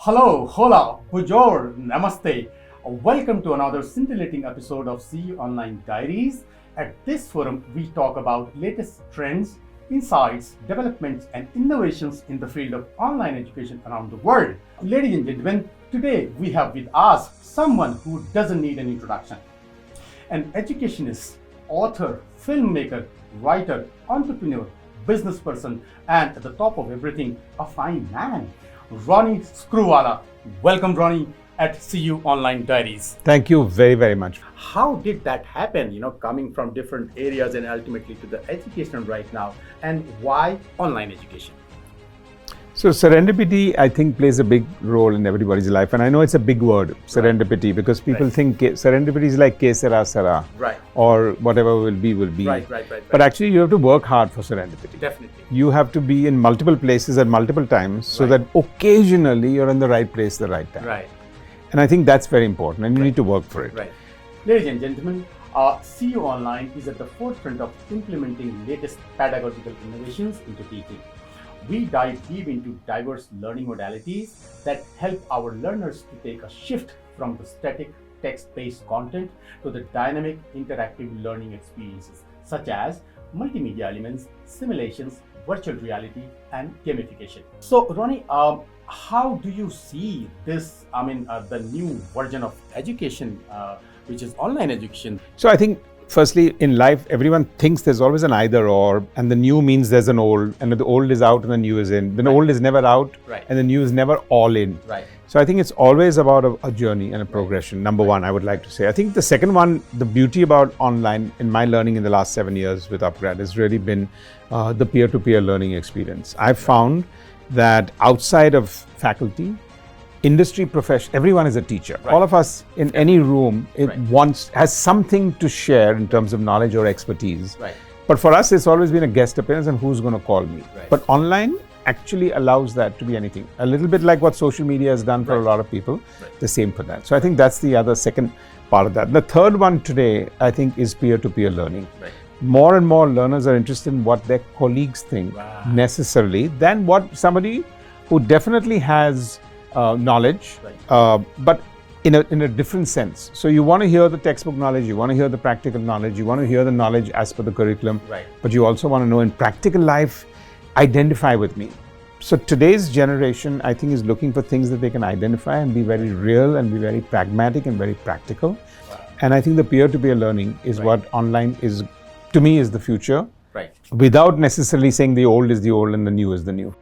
Hello, hola, bonjour, namaste. Welcome to another scintillating episode of CU Online Diaries. At this forum, we talk about latest trends, insights, developments, and innovations in the field of online education around the world. Ladies and gentlemen, today we have with us someone who doesn't need an introduction. An educationist, author, filmmaker, writer, entrepreneur, business person, and at the top of everything, a fine man. Ronnie Screwvala. Welcome, Ronnie, at CU Online Diaries. Thank you very, very much. How did that happen, coming from different areas and ultimately to the education right now? And why online education? So serendipity, I think, plays a big role in everybody's life. And I know it's a big word, serendipity, because people think serendipity is like ke sera sara. Right. Or whatever will be, will be. Right. But actually, you have to work hard for serendipity. Definitely. You have to be in multiple places at multiple times so that occasionally you're in the right place at the right time. Right. And I think that's very important and you need to work for it. Right. Ladies and gentlemen, CU Online is at the forefront of implementing latest pedagogical innovations into teaching. We dive deep into diverse learning modalities that help our learners to take a shift from the static text-based content to the dynamic interactive learning experiences such as multimedia elements, simulations, virtual reality, and gamification. So Ronnie, how do you see this, the new version of education, which is online education? So I think firstly, in life, everyone thinks there's always an either or, and the new means there's an old, and the old is out and the new is in. The old is never out, and the new is never all in. Right. So I think it's always about a journey and a progression. Number one, I would like to say. I think the second one, the beauty about online in my learning in the last 7 years with Upgrad has really been the peer-to-peer learning experience. I've found that outside of faculty, industry profession, everyone is a teacher. All of us in any room has something to share in terms of knowledge or expertise. But for us, it's always been a guest appearance and who's going to call me. But online actually allows that to be anything. A little bit like what social media has done for a lot of people, the same for that. So I think that's the other second part of that. The third one today, I think, is peer-to-peer learning. More and more learners are interested in what their colleagues think necessarily than what somebody who definitely has knowledge, but in a different sense. So you want to hear the textbook knowledge, you want to hear the practical knowledge, you want to hear the knowledge as per the curriculum, but you also want to know in practical life, identify with me. So today's generation, I think, is looking for things that they can identify and be very real and be very pragmatic and very practical. And I think the peer-to-peer learning is what online is, to me, is the future, without necessarily saying the old is the old and the new is the new.